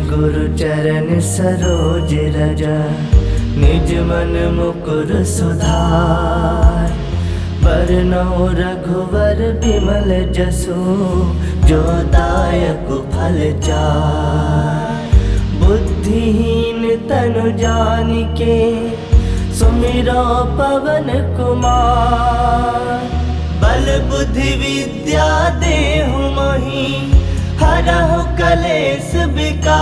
गुरु चरण सरोज रज, निज मन मुकुर सुधार। बरनउँ रघुवर बिमल जसु, जो दायक फल चार। बुद्धिहीन तनु जानिके, सुमिरो पवन कुमार। बल बुद्धि विद्या देहु मोहि, हरहु कलेश विकार।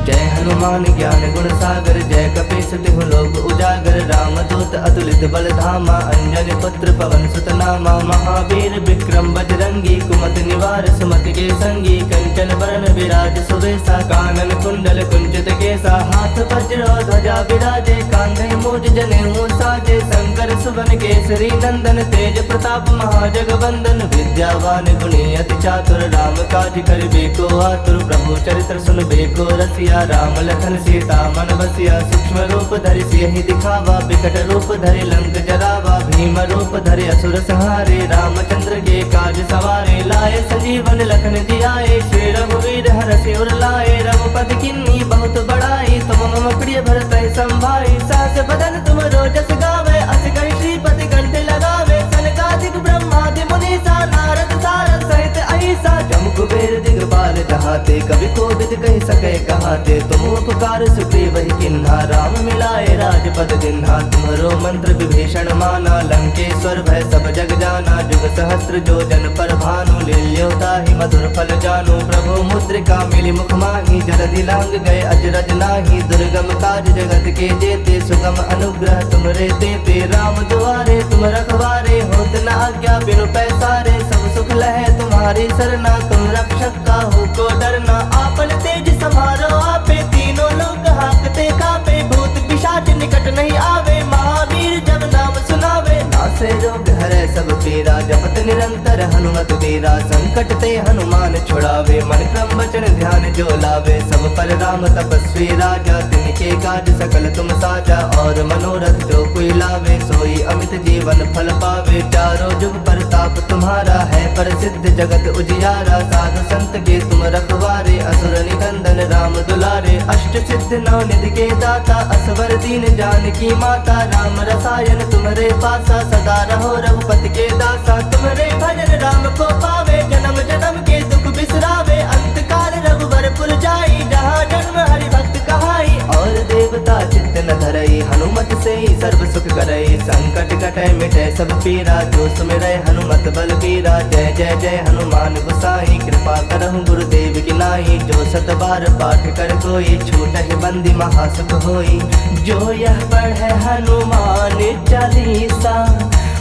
जय हनुमान ज्ञान गुण सागर, जय कपीस तिहु लोक उजागर। रामदूत अतुलित बल धामा, अंजनी पुत्र पवन सुत नामा। महावीर विक्रम बजरंगी, कुमति निवार सुमति के संगी। कंचन बरन विराज सुवेशा, कानन कुंडल कुंचित केसा। हाथ वज्र ध्वजा विराजे, कांधे मूज जनेऊ साजे। शंकर सुवन केसरी नंदन, तेज प्रताप महाजगवंदन। विद्यावान गुणी अति चातुर, राम काज करिबे को आतुर। प्रभु चरित्र सुनबे को रसिया, राम लखन सीता मन बसिया। सूक्ष्म रूप धरि सियहि दिखावा, विकट रूप धरि लंक जरावा। भीम रूप धरि असुर संहारे, रामचंद्र के काज सवारे। लाए संजीवन लखन जियाए, श्री रघुवीर हरषि उर लाए। रघुपति किन्नी बहुत बड़ाई, तुम मम प्रिय भरतहि संभाई। सहस बदन तुम रोजस गावे, अस कहि श्रीपति कंठ लगावे। सनकादिक ब्रह्मादि मुनीसा, नारद सारद सहित अहिसा। जम कुबेर दिगपाल जहाते, कवि कोविद कहि सकै कहाते। तुम उपकार सुग्रीवहि किन्हा, राम मिलाए राजपद दिन्हा। तुम्हरो मंत्र विभीषण माना, लंकेश्वर भय सब जग जाना। जुग सहस्त्र जो जन पर भानु, लील्यो ताहि मधुर फल जानु। प्रभु मुद्रिका मिली मुख माहि, जलधि लांग गए अजरज नाही। दुर्गम काज जगत के जेते, सुगम अनुग्रह तुमरे तेते। राम दुआरे तुम रखवारे, होत न आज्ञा बिनु पैसारे। सब सुख लहै तुम्हारी सरना, तुम रक्षक काहू को डरना। आपन तेज समारो आपे, तीनों लोक हांकते कापे। भूत पिशाच निकट नहीं आवे, महावीर जब नाम सुनावे। नासे रोग हरै सब पीरा, जपत निरंतर हनुमत वीरा। संकट ते हनुमान छुड़ावे, मन क्रम वचन ध्यान जो लावे। सब पर राम तपस्वी राजा, तिनके काज सकल तुम साजा। और मनोरथ जो कोई लावे, सोई अमित जीवन फल पावे। चारों जुग परताप तुम्हारा है, प्रसिद्ध जगत उजियारा। साधु संत के तुम रखवारे, असुर निकंदन राम दुलारे। अष्ट सिद्ध नौ निधि के दाता, असवर दीन जानकी माता। राम रसायन तुम्हारे पासा, सदा रहो रघुपति के दासा। तुम्हारे भजन राम को पावे, जन्म जन्म के दुख बिसरावे। अंत काल रघुवर पुर जाई, जहाँ जन्म हरि भक्त कहाई। और देवता चित्त न धरई, हनुमत से ही सर्व सुख करई। संकट कटै मिटै सब पीरा, जो सुमिरै हनुमत बल बीरा। जय जय जय हनुमान गोसाई, कृपा करहु गुरुदेव की नाई। जो सत बार पाठ कर कोई, छूटहि बंदी महासुख होई। जो यह पढ़ै हनुमान चालीसा,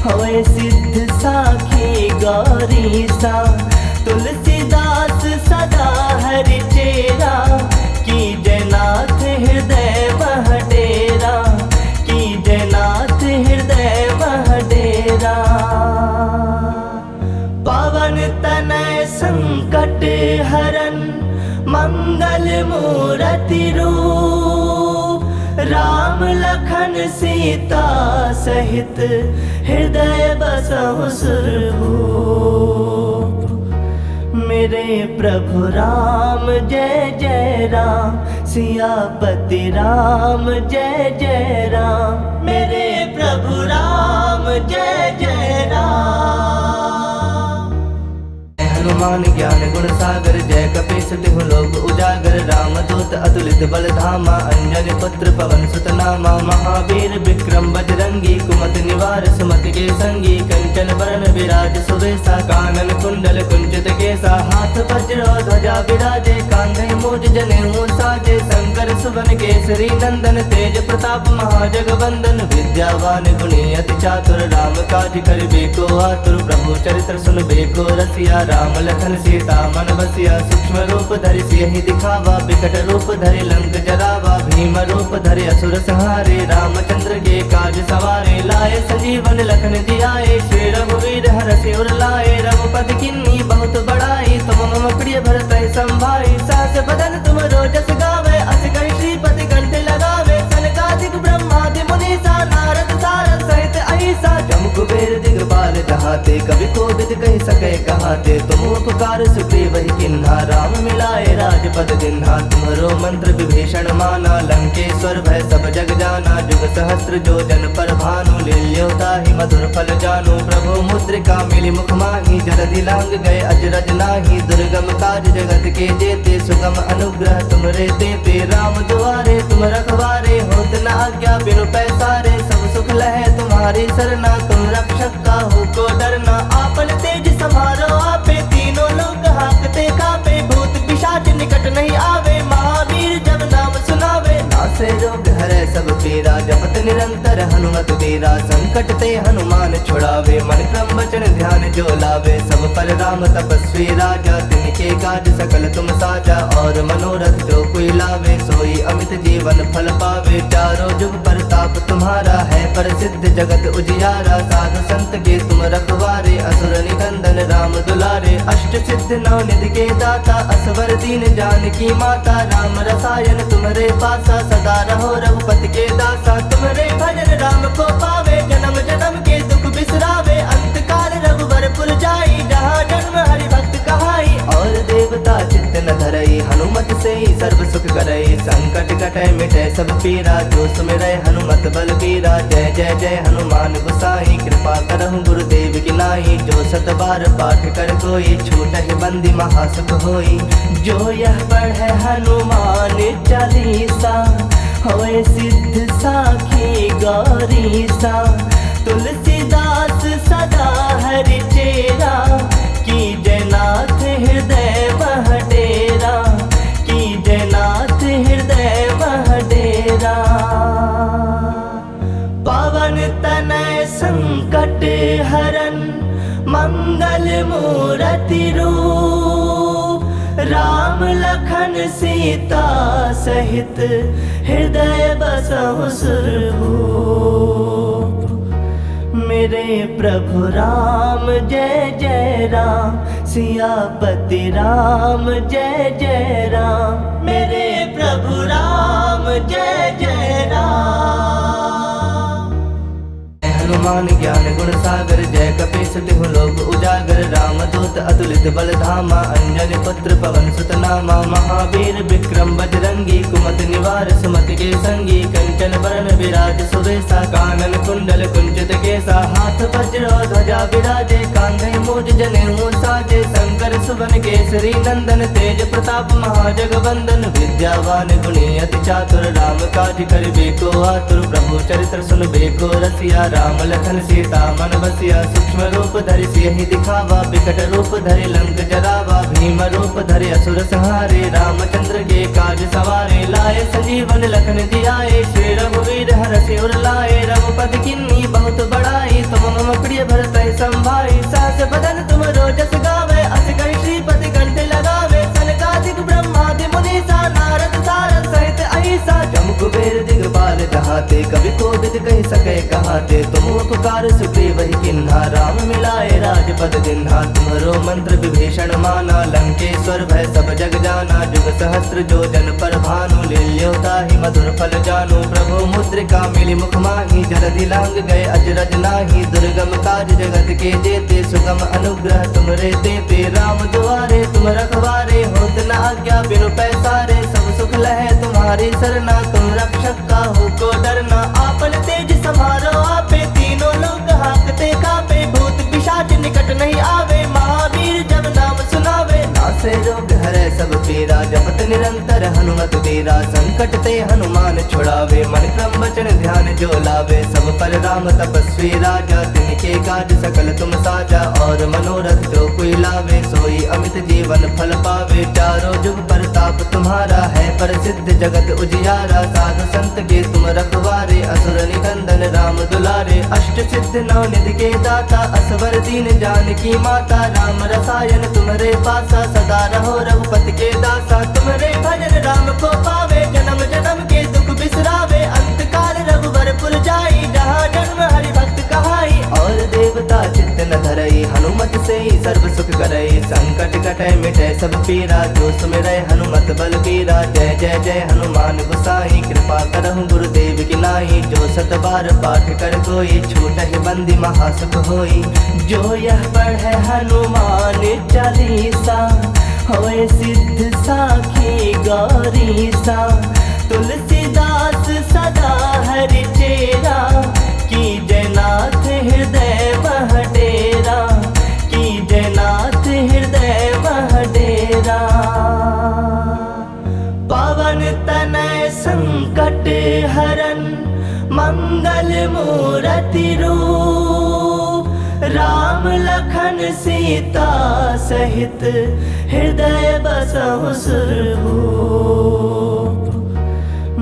होए सिद्ध साखी गौरीसा। तुलसीदास सदा हरि चेरा, कीजय नाथ हृदय मह डेरा। कीजय नाथ हृदय मह डेरा। पवन तनय संकट हरन, मंगल मूरति रूप। राम लखन सीता सहित, हृदय बसहु सुरभूप। मेरे प्रभु राम जय जय राम, सियापति राम जय जय राम। मेरे प्रभु राम जय जय राम। हनुमान ज्ञान गुण सागर, जय कपीस तिहु लोक उजागर। रामदूत अतुलित बल धामा, अंजनी पुत्र पवन सुत नामा। महावीर विक्रम बजरंगी, कुमति निवार सुमति के संगी। कंचन बरन विराज सुवेशा, कानन कुंडल कुंचित केसा। हाथ वज्र ध्वजा विराजे, कांधे मूज जनेऊ साजे। शंकर सुवन केसरी नंदन, तेज प्रताप महाजगवंदन। विद्यावान गुणी अति चातुर, राम काज करिबे को आतुर। प्रभु चरित्र सुनबे को रसिया, राम लखन सीता मन बसिया। सूक्ष्म रूप धरि सियहि दिखावा, विकट रूप धरि लंक जरावा। भीम रूप धरि असुर संहारे, रामचंद्र के काज सवारे। लाए संजीवन लखन जियाए, श्री रघुवीर हरषि उर लाए। रघुपति किन्नी बहुत बड़ाई, तुम मम प्रिय भरतहि संभाई। सहस बदन तुम रोजस गावे, अस कहि श्रीपति कंठ लगावे। सनकादिक ब्रह्मादि मुनीसा, नारद सारद सहित अहिसा। जाते, कभी कोविद कह सके कहाते। तुम उपकार सुग्रीव ही किन्हा, राम मिलाए राजपद दिन्हा। तुम्हारो मंत्र विभीषण माना, लंकेश्वर भय सब जग जाना। जुग सहस्त्र जो जन पर भानु, लील्यो ताहि मधुर फल जानु। प्रभु मुद्रिका मिली मुख माही, जलधि लांग गए अजरज नाही। दुर्गम काज जगत के जेते, सुगम अनुग्रह तुमरे तेते। राम दुआरे तुम रखवारे, होत न आज्ञा बिनु पैसारे। सब सुख लहे तुम्हारी सरना, तुम रक्षक काहू को डरना। आपन तेज समारो आपे, तीनों लोग हाकते कापे। भूत पिशाच निकट नहीं आवे, महावीर जब नाम सुनावे। नासे रोग हरै सब पीरा, जपत निरंतर हनुमत वीरा। संकट ते हनुमान छुड़ावे, मन क्रम वचन ध्यान जो लावे। सब पर राम तपस्वी राजा, तिनके काज सकल तुम साजा। और मनोरथ जो कोई लावे, सोई अमित जीवन फल पावे। चारों जुग परताप तुम्हारा है, प्रसिद्ध जगत उजियारा। साधु संत के तुम रखवारे, असुर निकंदन राम दुलारे। अष्ट सिद्ध नौ निधि के दाता, असवर दीन जानकी माता। राम रसायन तुम्हारे पासा, सदा रहो रघुपति के दासा। तुम्हारे भजन राम को पावे, जन्म जन्म के दुख बिसरावे। अंत काल रघुवर पुर जाई, जहाँ जन्म हरि भक्त कहाई। और देवता चित्त न धरई, हनुमत से ही सर्व सुख करई। संकट कटै मिटै सब पीरा, जो सुमिरै हनुमत बल बीरा। जय जय जय हनुमान गोसाई, कृपा करहु गुरुदेव की नाई। जो सत बार पाठ कर कोई, छूटहि बंदी महासुख होई। जो यह पढ़ै हनुमान चालीसा, होए सिद्ध साखी गौरीसा। तुलसीदास सदा हरि चेरा, की जयनाथ हृदय मह डेरा। की जयनाथ हृदय मह डेरा। पवन तनय संकट हरन, मंगल मूरति रूप। राम लखन सीता सहित, हृदय बसहु सुरभूप। मेरे प्रभु राम जय जय राम, सियापति राम जय जय राम। मेरे प्रभु राम जय जय राम। हनुमान ज्ञान गुण सागर, जय कपीस तिहु लोक उजागर। राम दूत अतुलित बल धामा, अंजनी पुत्र पवन सुत नामा। महावीर विक्रम बजरंगी, कुमति निवार सुमति के संगी। कंचन बरन विराज सुवेसा, कानन कुंडल कुंचित केसा। हाथ वज्र ध्वजा विराजे, कांधे मूज जनेऊ साजे। शंकर सुवन केसरी नंदन, तेज प्रताप महाजगवंदन। विद्यावान गुणी अति चातुर, राम काज करिबे को आतुर। प्रभु चरित्र सुनबे को रसिया, राम लखन सीता मन बसिया। सूक्ष्म रूप धरि सियहि दिखावा, बिकट रूप धरि लंक जरावा। भीम रूप धरि असुर संहारे, रामचंद्र के काज सवारे। लाए संजीवन लखन जियाए, श्री रघुवीर हरषि उर लाए। रघुपति किन्नी बहुत बड़ाई, तुम मम प्रिय भरतहि संभाई। सहस बदन तुम रोजस गावे, अस कहि श्रीपति कंठ लगावे। सनकादिक ब्रह्मादि मुनीसा, नारद सारद सहित अहिसा। जम कुबेर दिगपाल जहाते, कभी कोविद कह सके कहाते। तुम उपकार सुग्रीव ही किन्हा, राम मिलाए राजपद दिन्हा। तुम्हारो मंत्र विभीषण माना, लंकेश्वर भय सब जग जाना। जुग सहस्त्र जो जन पर भानु, लील्यो ताहि मधुर फल जानु। प्रभु मुद्रिका मिली मुख माही, जलधि लांग गए अजरज नाही। दुर्गम काज जगत के जेते, सुगम अनुग्रह तुमरे तेते। राम दुआरे तुम रखवारे, होत न आज्ञा बिनु पैसारे। सब सुख लहे तुम्हारी सरना, तुम रक्षक काहू को डरना। आपन तेज समारो आपे, तीनों लोग हाकते कापे। भूत पिशाच निकट नहीं आवे, महावीर जब नाम सुनावे। नासे रोग हरै सब पीरा, जपत निरंतर हनुमत वीरा। संकट ते हनुमान छुड़ावे, मन क्रम वचन ध्यान जो लावे। सब पर राम तपस्वी राजा, तिनके काज सकल तुम साजा। और मनोरथ जो कोई लावे, सोई अमित जीवन फल पावे। चारों जुग परताप तुम्हारा है, प्रसिद्ध जगत उजियारा। साधु संत के तुम रखवारे, असुर निकंदन राम दुलारे। अष्ट सिद्ध नौ निधि के दाता, असवर दीन जानकी माता। राम रसायन तुम्हारे पासा, सदा रहो रघुपति के दासा। तुम्हारे भजन राम को पावे, जन्म जन्म के दुख बिसरावे। अंत काल रघुवर पुर जाई, जहाँ जन्म हरि भक्त कहाई। और देवता चित्त न धरई, हनुमत से ही सर्व सुख करई। संकट कटै मिटै सब पीरा, जो सुमिरै हनुमत बल बीरा। जय जय जय हनुमान गोसाई, कृपा करहु गुरुदेव की नाही। जो 7 बार पाठ कर कोई छूट ही बंदी महासुख होई। जो यह पढ़े हनुमान चालीसा होए सिद्ध साखी गौरी सा। तुलसीदास सदा हरि चेरा की जयनाथ हृदय मह डेरा। की जयनाथ हृदय मह डेरा। पवन तनय संकट हरन मंगल मूरति रूप। राम लखन सीता सहित हृदय बसहु सुरभूप।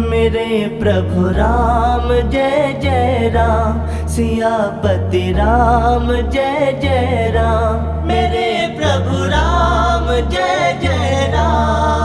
मेरे प्रभु राम जय जय राम। सियापति राम जय जय राम। मेरे प्रभु राम जय जय राम।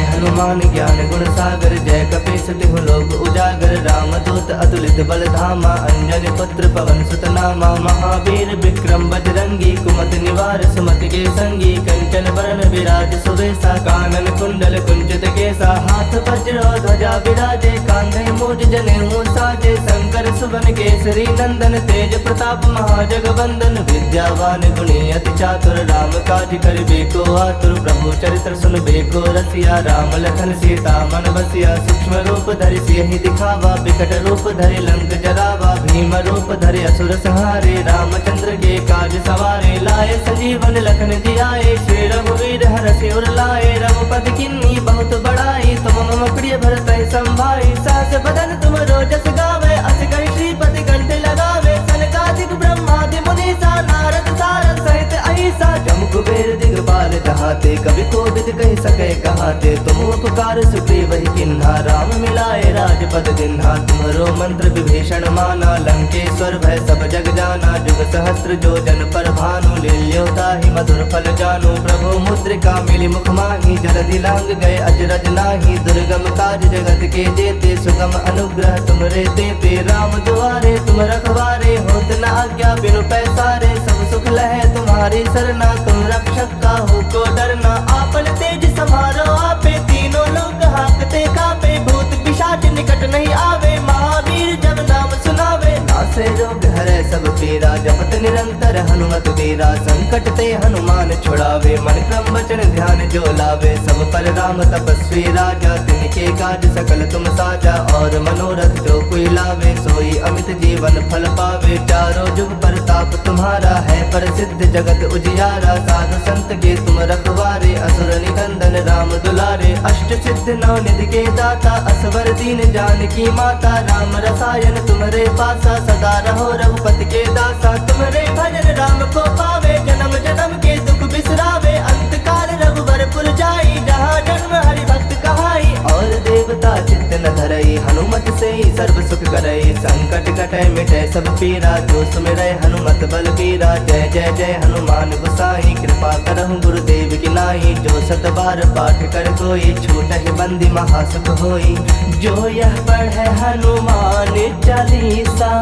हनुमान ज्ञान गुण सागर जय कपीस तिहु लोक उजागर। रामदूत अतुलित बल धामा अंजनी पुत्र पवन सुत नामा। महावीर विक्रम बजरंगी कुमति निवार सुमति के संगी। कंचन बरन विराज सुबेसा कानन कुंडल कुंचित केसा। हाथ वज्र ध्वजा विराजे कांधे मूज जनेऊ साजे। शंकर सुवन केसरी नंदन तेज प्रताप महाजगवंदन। विद्यावान गुणी अति चातुर राम काज करिबे को आतुर। प्रभु चरित्र सुनबे को रसिया राम लखन सीता मन बसिया। सूक्ष्म रूप धरि सियहि दिखावा विकट रूप धरि लंक जरावा। भीम रूप धरि असुर संहारे रामचंद्र के काज सवारे। लाए संजीवन लखन जियाए श्री रघुवीर हरषि उर लाए। रघुपति किन्नी बहुत बड़ाई तुम मम प्रिय भरतहि संभाई। सहस बदन तुम रोजस गावे अस कहि श्रीपति कंठ लगावे। सनकादिक ब्रह्मादि मुनीसा नारद सारद सहित अहिसा। जम कुबेर दिगपाल जहाते कवि कोविद कहि सके कहाते। तुम उपकार सुग्रीव ही किन्हा राम मिलाए राजपद दिन्हा। तुम्हरो मंत्र विभीषण माना लंकेश्वर भय सब जग जाना। जुग सहस्त्र जो जन पर भानु लील्यो ताहि मधुर फल जानु। प्रभु मुद्रिका मिली मुख माही जलधि लांग गए अजरज नाही। दुर्गम काज जगत के जेते सुगम अनुग्रह तुमरे तेते। राम दुआरे तुम रखवारे होत न आज्ञा बिनु पैसारे। सब सुख लहे तुम्हारी सरना तुम रक्षक काहू को डरना। आपन तेज समारो आपे तीनों लोग हाकते कापे। भूत पिशाच निकट नहीं आवे महावीर जब नाम सुनावे। नासे रोग हरे सब पीरा जपत निरंतर हनुमत बीरा। संकट ते हनुमान छुड़ावे मन क्रम वचन ध्यान जो लावे। सब पर राम तपस्वी राजा तिनके काज सकल तुम साजा। और मनोरथ जो कोई लावे सोई अमित जीवन फल पावे। चारों जुग परताप तुम्हारा है प्रसिद्ध जगत उजियारा। साधु संत के तुम रखवारे असुर निकंदन राम दुलारे। अष्ट सिद्ध नौ निधि के दाता असवर दीन जानकी माता। राम रसायन तुम्हारे पासा सदा रहो रघुपति के दासा। तुम्हारे भजन राम को पावे जन्म जन्म के दुख बिसरावे। अंत काल रघुवर पुर जाई जहाँ जन्म हरि भक्त कहाई। और देवता चित्त न धरई हनुमत से ही सर्व सुख करई। संकट कटै मिटै सब पीरा जो सुमिरै हनुमत बल बीरा। जय जय जय हनुमान गोसाई कृपा करहु गुरुदेव की नाई। जो 7 बार पाठ कर कोई छूट ही बंदी महासुख होई। जो यह पढ़े हनुमान चालीसा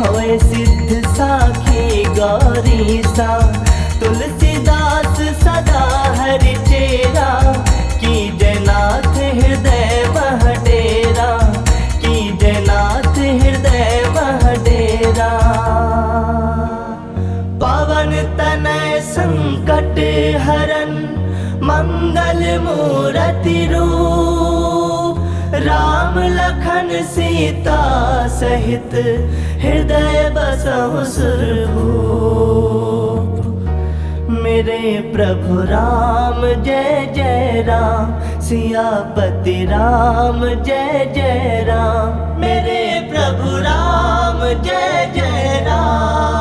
होए सिद्ध साखी गौरी सा। तुलसीदास सदा हरि चेरा की जयनाथ हृदय मह डेरा। की जयनाथ हृदय मह डेरा। पवन तनय संकट हरन मंगल मूरति रूप। राम लखन सीता सहित हृदय बसहु सुरभूप। मेरे प्रभु राम जय जय राम। सियापति राम जय जय राम। मेरे प्रभु राम जय जय राम।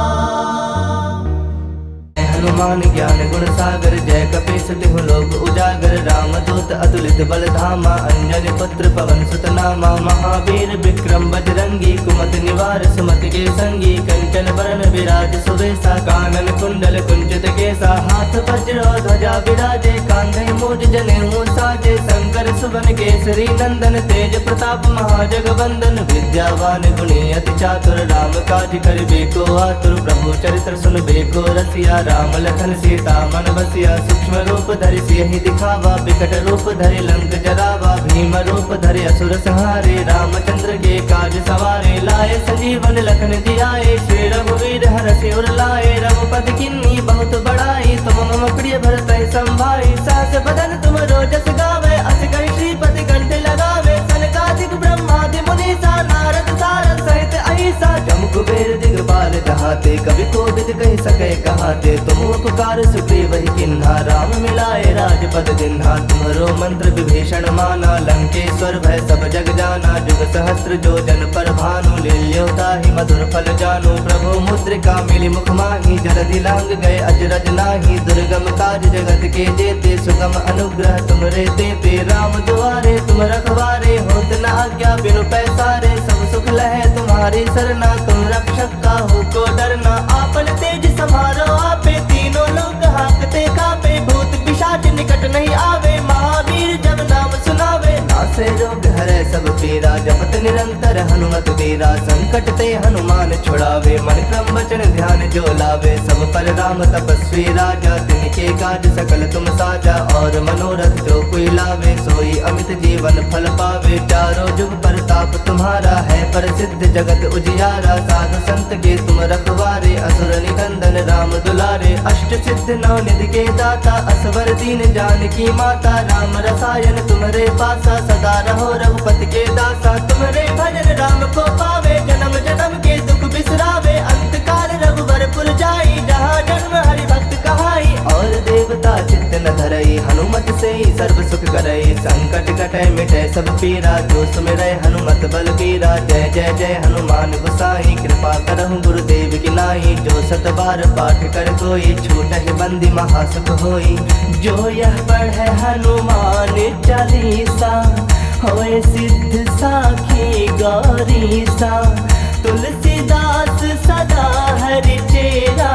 हनुमान ज्ञान गुण सागर जय कपीस तिहु लोक उजागर। रामदूत अतुलित बल धामा अंजनी पुत्र पवन सुत नामा। महावीर विक्रम बजरंगी कुमति निवार सुमति के संगी। कंचन बरन विराज सुबेसा कानन कुंडल कुंचित केसा। हाथ वज्र ध्वजा विराजे कांधे मूज जनेऊ साजे। शंकर सुवन केसरी नंदन तेज प्रताप महाजगवंदन। विद्यावान गुणी अति चातुर राम काज करिबे को आतुर। प्रभु चरित्र सुनबे को रसिया राम लखन सीता मन बसिया सूक्ष्म रूप धरि सियहि दिखावा बिकट रूप धरि लंक जरावा भीम रूप धरि असुर संहारे रामचंद्र के काज सवारे लाए संजीवन लखन जियाए श्री रघुवीर हरषि उर लाए रघुपति किन्नी बहुत बड़ाई तुम मम प्रिय भरत संभाई सहस बदन तुम रोजस गावे अस कहि श्रीपति कंठ लगावे सनकादिक ब्रह्मादि मुनीसा नारद सारद सहित अहिसा जम कुबेर दिगपाल जहाते कवि कोविद कहि सके कहाते तुम उपकार सुग्रीव ही किन्हा राम मिलाए राजपद दिन्हा तुम्हरो मंत्र विभीषण माना लंकेश्वर भय सब जग जाना जुग सहस्त्र जो जन पर भानु लील्योता ही मधुर फल जानु प्रभु मुद्रिका मिली मुख माही जलधि लांग गए अजरज नाही दुर्गम काज जगत के जेते सुगम अनुग्रह तुमरे तेते राम दुआरे तुम रखवारे होत न आज्ञा बिनु पैसारे सब सुख लहे तुम्हारी सरना तुम रक्षक काहू को डरना आपन तेज समारो आपे तीनों लोग हाकते कापे भूत पिशाच निकट नहीं आवे महावीर जब नाम सुनावे नासे रोग हरे सब पीरा जपत निरंतर हनुमत वीरा संकट ते हनुमान छुड़ावे मन क्रम वचन ध्यान जो लावे सब पर राम तपस्वी राजा तिनके काज सकल तुम साजा और मनोरथ जो कोई लावे सोई अमित जीवन फल पावे चारों जुग परताप तुम्हारा है प्रसिद्ध जगत उजियारा साधु संत के तुम रखवारे असुर निकंदन राम दुलारे अष्ट सिद्ध नौ निधि के दाता असवर दीन जानकी माता राम रसायन तुम्हारे पासा सदा रहो रघुपति के दासा तुम्हारे भजन राम को पावे जन्म जन्म के दुख बिसरावे अंत काल रघुवर पुर जाई जहाँ जन्म हरि भक्त कहाई और देवता चित्त न धरई हनुमत से ही सर्व सुख करई संकट कटे मिटे सब पीरा जो सुमिरै हनुमत बल पीरा जय जय जय हनुमान गोसाई कृपा करहु गुरुदेव की नाई जो सत बार पाठ कर कोई छूटहि बंदी महासुख होई जो यह पढ़े हनुमान चालीसा होए सिद्ध साखी गौरीसा तुलसीदास सदा हरि चेरा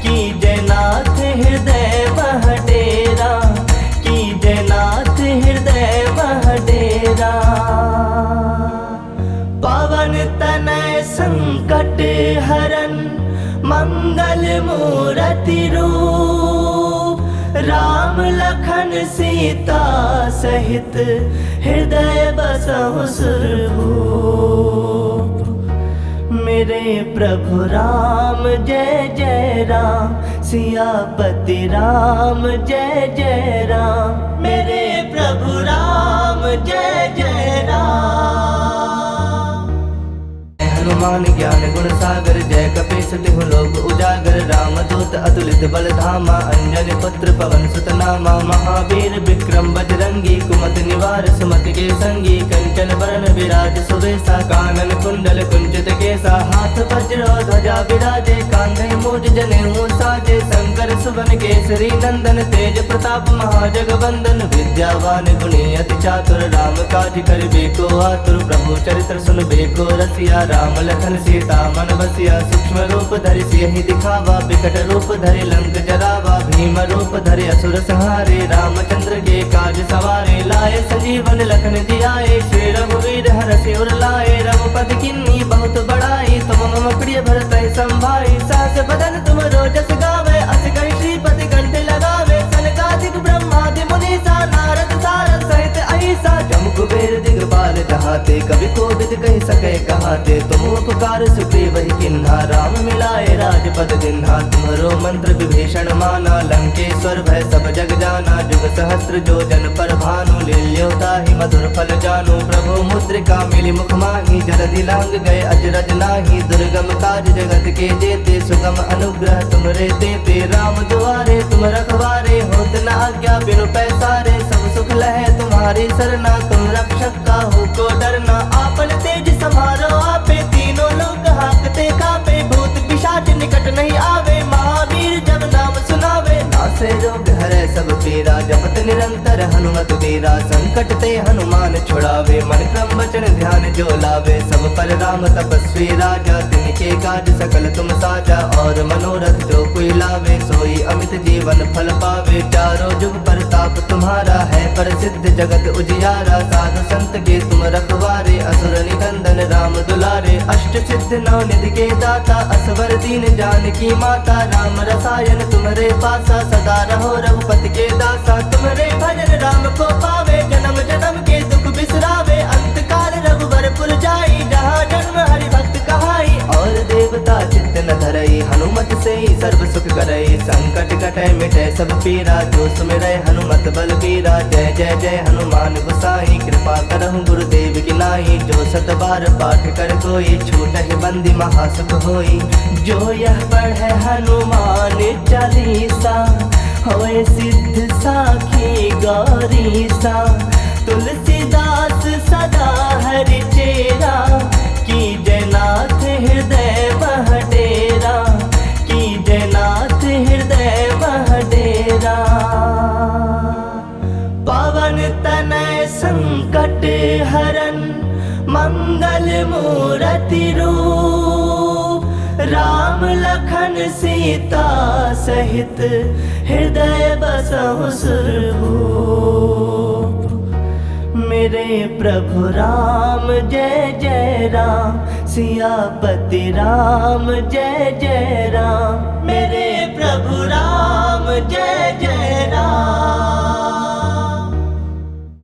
की जयनाथ हृदय मह डेरा की जयनाथ हृदय मह डेरा पवन तनय संकट हरन मंगल मूर्ति रूप राम लखन सीता सहित हृदय बसहु सुरभूप मेरे प्रभु राम जय जय राम सियापति राम जय जय राम मेरे प्रभु राम जय जय राम हनुमान ज्ञान गुण सागर जय कपीस तिहु लोक उजागर राम दूत अतुलित बल धामा अंजनी पुत्र पवन सुत नामा महावीर विक्रम बजरंगी कुमति निवार सुमति के संगी कंचन वरण विराज सुवेसा कानन कुंडल कुंचित केसा हाथ वज्र ध्वजा विराजे कांधे मूज जनेऊ साजे शंकर सुवन केसरी नंदन तेज प्रताप महाजगवंदन विद्यावान गुणी अति चातुर राम काज करिबे को आतुर प्रभु चरित्र सुनबे को रसिया राम लखन सीता मन बसिया सूक्ष्म रूप धरि सियहि दिखावा बिकट रूप धरि लंक जरावा भीम रूप धरि असुर संहारे रामचंद्र के काज सवारे लाए संजीवन लखन जियाए श्री रघुवीर हरषि उर लाए रघुपति किन्नी बहुत बड़ाई तुम मम प्रिय भरत संभाई सहस बदन तुम रोजस गावे अस कहि श्रीपति कंठ लगावे सनकादिक ब्रह्मादि मुनीसा नारद सारद सहित अहिसा जम कुबेर दिगपाल जहाते कवि कोविद कहि सके कहाते तुम उपकार सुग्रीव ही किन्हा राम मिलाए राजपद दिन्हा तुम्हरो मंत्र विभीषण माना लंकेश्वर भय सब जग जाना जुग सहस्त्र जो जन पर भानु लील्योता ही मधुर फल जानु प्रभु मुद्रिका मिली मुख माही जलधि लांग गए अजरज नाही दुर्गम काज जगत के जेते सुगम अनुग्रह तुमरे तेते राम दुआरे तुम रखवारे होत न आज्ञा बिनु पैसारे सब सुख लहे तुम्हारी सरना तुम रक्षक काहू को डरना आपन तेज समारो आपे तीनों लोग हाकते कापे भूत पिशाच निकट नहीं आवे महावीर जब नाम सुनावे नासे रोग हरे सब पीरा जपत निरंतर हनुमत वीरा संकट ते हनुमान छुड़ावे मन क्रम वचन ध्यान जो लावे, सब पर राम तपस्वी राजा। तिनके काज सकल तुम साजा, और मनोरथ जो कोई लावे, सोई अमित जीवन फल पावे। चारों जुग प्रताप तुम्हारा है, प्रसिद्ध जगत उजियारा। साधु संत के तुम रखवारे, असुर निकंदन राम दुलारे। अष्ट सिद्ध नौ निधि के दाता, असवर दीन जानकी माता। राम रसायन तुम्हारे पासा, सदा रहो रघुपति के दासा। तुम्हारे भजन राम को पावे, जन्म जन्म के दुख बिसरावे। अंत काल रघुबर पुर जाई, जहाँ जन्म हरि भक्त कहाई। और देवता चित्त न धरई, हनुमत से ही सर्व सुख करई। संकट कटै मिटै सब पीरा, जो सुमिरै हनुमत बलबीरा। जय जय जय हनुमान गोसाई, कृपा करहु गुरुदेव की नाई। जो सत बार पाठ कर कोई, छूटहि बंदी महासुख होई। जो यह पढ़े हनुमान चालीसा, होए सिद्ध साखी गौरीसा। तुलसीदास सदा हरि चेरा, की जयनाथ हृदय मह डेरा। की जयनाथ हृदय मह डेरा। पवन तनय संकट हरन, मंगल मूरति रूप। राम लखन सीता सहित, हृदय बसहु सुरभूप। मेरे प्रभु राम जय जय राम, सियापति राम जय जय राम।